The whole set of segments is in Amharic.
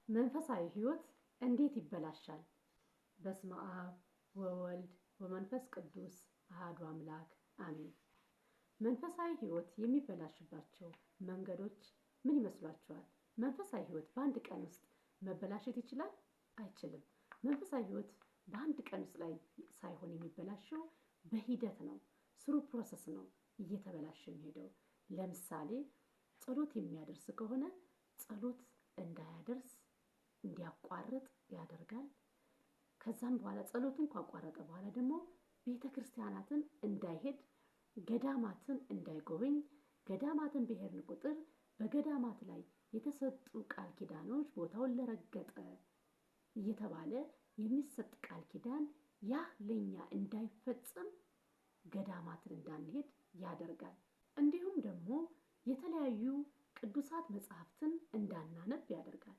መንፈሳዊ ህይወት እንዴት ይበላሻል? በስመ አብ ወወልድ ወመንፈስ ቅዱስ አሐዱ አምላክ አሜን። መንፈሳዊ ህይወት የሚበላሽባቸው መንገዶች ምን ይመስሏችኋል? መንፈሳዊ ህይወት በአንድ ቀን ውስጥ መበላሸት ይችላል? አይችልም። መንፈሳዊ ህይወት በአንድ ቀን ውስጥ ላይ ሳይሆን የሚበላሸው በሂደት ነው። ስሩ ፕሮሰስ ነው እየተበላሸ የሚሄደው። ለምሳሌ ጸሎት የሚያደርስ ከሆነ ጸሎት እንዳያደርስ እንዲያቋርጥ ያደርጋል። ከዛም በኋላ ጸሎቱን ካቋረጠ በኋላ ደግሞ ቤተክርስቲያናትን እንዳይሄድ፣ ገዳማትን እንዳይጎበኝ፣ ገዳማትን በሄድን ቁጥር በገዳማት ላይ የተሰጡ ቃል ኪዳኖች ቦታውን ለረገጠ እየተባለ የሚሰጥ ቃል ኪዳን ያ ለኛ እንዳይፈጸም ገዳማትን እንዳንሄድ ያደርጋል። እንዲሁም ደግሞ የተለያዩ ቅዱሳት መጽሐፍትን እንዳናነብ ያደርጋል።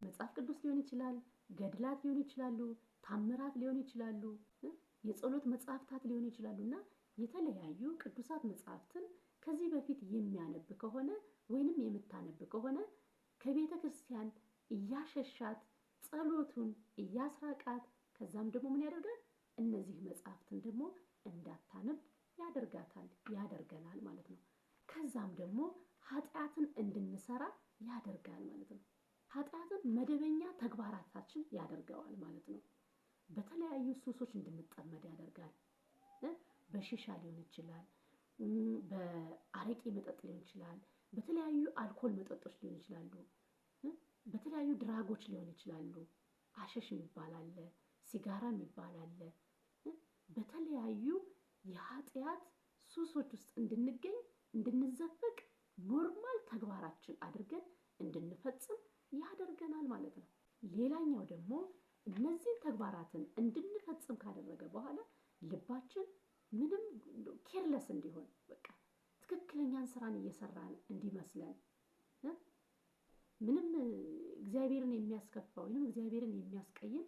መጽሐፍ ቅዱስ ሊሆን ይችላል፣ ገድላት ሊሆን ይችላሉ፣ ታምራት ሊሆን ይችላሉ፣ የጸሎት መጽሐፍታት ሊሆን ይችላሉና የተለያዩ ቅዱሳት መጽሐፍትን ከዚህ በፊት የሚያነብ ከሆነ ወይንም የምታነብ ከሆነ ከቤተ ክርስቲያን እያሸሻት ጸሎቱን እያስራቃት ከዛም ደግሞ ምን ያደርጋል? እነዚህ መጽሐፍትን ደግሞ እንዳታነብ ያደርገናል ማለት ነው። ከዛም ደግሞ ኃጢአትን እንድንሰራ ያደርጋል ማለት ነው። ኃጢአትን መደበኛ ተግባራታችን ያደርገዋል ማለት ነው። በተለያዩ ሱሶች እንድንጠመድ ያደርጋል። በሺሻ ሊሆን ይችላል፣ በአረቄ መጠጥ ሊሆን ይችላል፣ በተለያዩ አልኮል መጠጦች ሊሆን ይችላሉ፣ በተለያዩ ድራጎች ሊሆን ይችላሉ። አሸሽ የሚባል አለ፣ ሲጋራ የሚባል አለ። በተለያዩ የኃጢአት ሱሶች ውስጥ እንድንገኝ እንድንዘፈቅ ኖርማል ተግባራችን አድርገን እንድንፈጽም ያደርገናል ማለት ነው። ሌላኛው ደግሞ እነዚህን ተግባራትን እንድንፈጽም ካደረገ በኋላ ልባችን ምንም ኬርለስ እንዲሆን በቃ ትክክለኛን ስራን እየሰራን እንዲመስለን ምንም እግዚአብሔርን የሚያስከፋ ወይንም እግዚአብሔርን የሚያስቀይም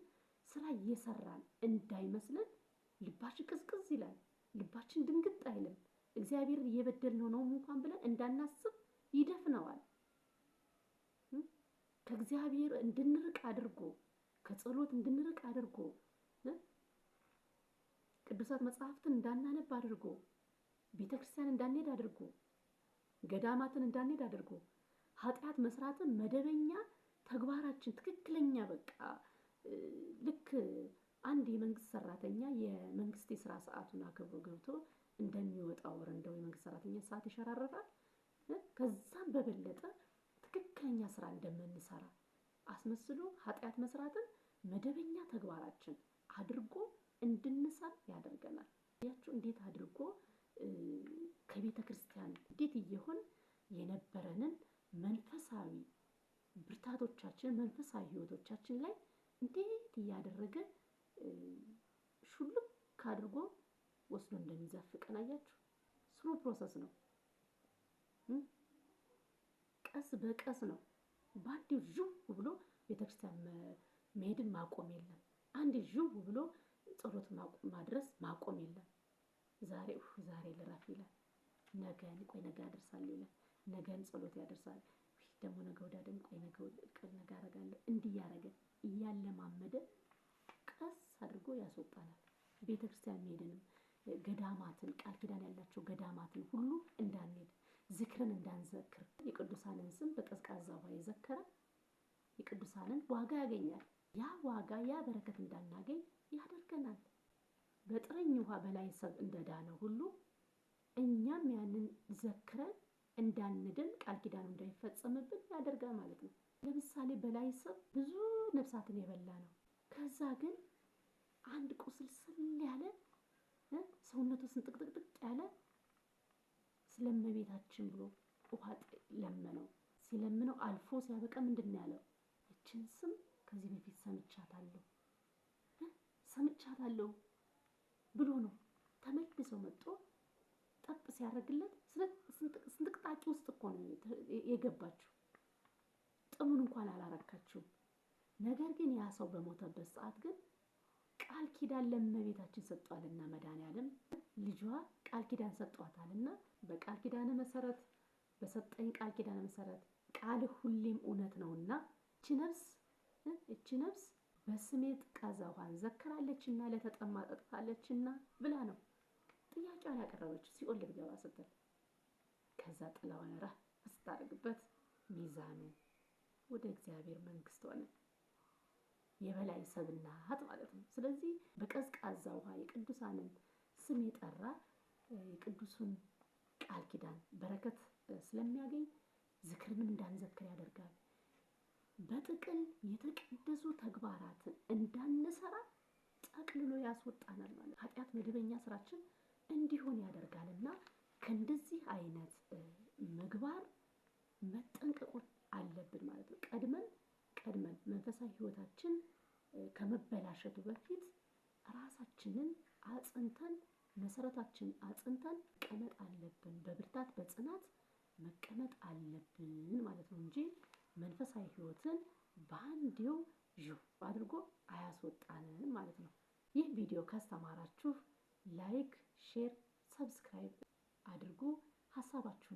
ስራ እየሰራን እንዳይመስለን ልባችን ቅዝቅዝ ይላል። ልባችን ድንግጥ አይልም። እግዚአብሔርን እየበደልነው ነው እንኳን ብለን እንዳናስብ ይደፍነዋል። ከእግዚአብሔር እንድንርቅ አድርጎ ከጸሎት እንድንርቅ አድርጎ ቅዱሳት መጽሐፍትን እንዳናነብ አድርጎ ቤተክርስቲያን እንዳንሄድ አድርጎ ገዳማትን እንዳንሄድ አድርጎ ኃጢአት መስራትን መደበኛ ተግባራችን ትክክለኛ በቃ ልክ አንድ የመንግስት ሰራተኛ የመንግስት የሥራ ሰዓቱን አክብሮ ገብቶ እንደሚወጣው እንደው የመንግስት ሰራተኛ ሰዓት ይሸራረፋል። ከዛም በበለጠ ትክክለኛ ስራ እንደምንሰራ አስመስሎ ኃጢአት መስራትን መደበኛ ተግባራችን አድርጎ እንድንሰራ ያደርገናል። ያችሁ እንዴት አድርጎ ከቤተ ክርስቲያን እንዴት ይሆን የነበረንን መንፈሳዊ ብርታቶቻችን መንፈሳዊ ህይወቶቻችን ላይ እንዴት ያደረገ ሹልክ አድርጎ ወስዶ እንደሚዘፍቀን አያችሁ። ስሩ ፕሮሰስ ነው። ቀስ በቀስ ነው። ባንዴ ጁው ብሎ ቤተክርስቲያን መሄድን ማቆም የለም። አንዴ ጁው ብሎ ጸሎት ማድረስ ማቆም የለም። ዛሬ ልረፍ ይላል፣ ነገን ቆይ ነገ አደርሳለሁ ይላል፣ ነገን ጸሎት ያደርሳል፣ ደግሞ ነገ ወዲያ ደግሞ ቆይ ነገ አደርጋለሁ። እንዲህ ያደረገ እያለማመደ ቀስ አድርጎ ያስወጣናል። ቤተክርስቲያን መሄድንም ገዳማትን ቃል ኪዳን ያላቸው ገዳማትን ሁሉ እንዳንሄድ ዝክርን እንዳንዘክር የቅዱሳንን ስም በቀዝቃዛ ውሃ የዘከረ የቅዱሳንን ዋጋ ያገኛል። ያ ዋጋ ያ በረከት እንዳናገኝ ያደርገናል። በጥረኝ ውሃ በላይ ሰብ እንደዳነ ሁሉ እኛም ያንን ዘክረን እንዳንድን ቃል ኪዳኑ እንዳይፈጸምብን ያደርጋል ማለት ነው። ለምሳሌ በላይ ሰብ ብዙ ነፍሳትን የበላ ነው። ከዛ ግን አንድ ቁስል ስል ያለ ሰውነቱ ስንጥቅጥቅጥቅ ያለ ስለመቤታችን ብሎ ውሃ ለመነው። ሲለምነው አልፎ ሲያበቃ ምንድነው ያለው? እችን ስም ከዚህ በፊት ሰምቻታለሁ ብሎ ነው ተመልሶ መጥቶ ጠብ ሲያደርግለት ስንጥቅጣቂ ውስጥ እኮ ነው የገባችው። ጥሙን እንኳን አላረካችው። ነገር ግን ያ ሰው በሞተበት ሰዓት ግን ቃል ኪዳን ለመቤታችን ሰጧልና መድኃኒዓለም ልጇ ቃል ኪዳን ሰጧታልና በቃል ኪዳን መሰረት በሰጠኝ ቃል ኪዳን መሰረት ቃል ሁሌም እውነት ነውና እቺ ነፍስ እቺ ነፍስ በስሜ ቀዛ ውሃን ዘክራለችና ለተጠማ ጠጥታለችና ብላ ነው ጥያቄዋን ያቀረበችው ሲኦል ልትገባ ስትል። ከዛ ጥላዋን ረፍ ስታደርግበት ሚዛኑ ወደ እግዚአብሔር መንግስት ሆነ። የበላይ ሰብናት ማለት ነው። ስለዚህ በቀዝቃዛ ውሃ የቅዱሳንን ስም የጠራ የቅዱሱን ቃል ኪዳን በረከት ስለሚያገኝ ዝክርንም እንዳንዘክር ያደርጋል። በጥቅል የተቀደሱ ተግባራትን እንዳንሰራ ጠቅልሎ ያስወጣናል ማለት ኃጢአት መደበኛ ስራችን እንዲሆን ያደርጋልና ከእንደዚህ አይነት ምግባር መጠንቀቅ አለብን ማለት ነው። ቀድመን መንፈሳዊ ህይወታችን ከመበላሸቱ በፊት ራሳችንን አጽንተን መሰረታችን አጽንተን መቀመጥ አለብን። በብርታት በጽናት መቀመጥ አለብን ማለት ነው እንጂ መንፈሳዊ ህይወትን በአንዴው አድርጎ አያስወጣንም ማለት ነው። ይህ ቪዲዮ ካስተማራችሁ ላይክ፣ ሼር፣ ሰብስክራይብ አድርጉ። ሀሳባችሁ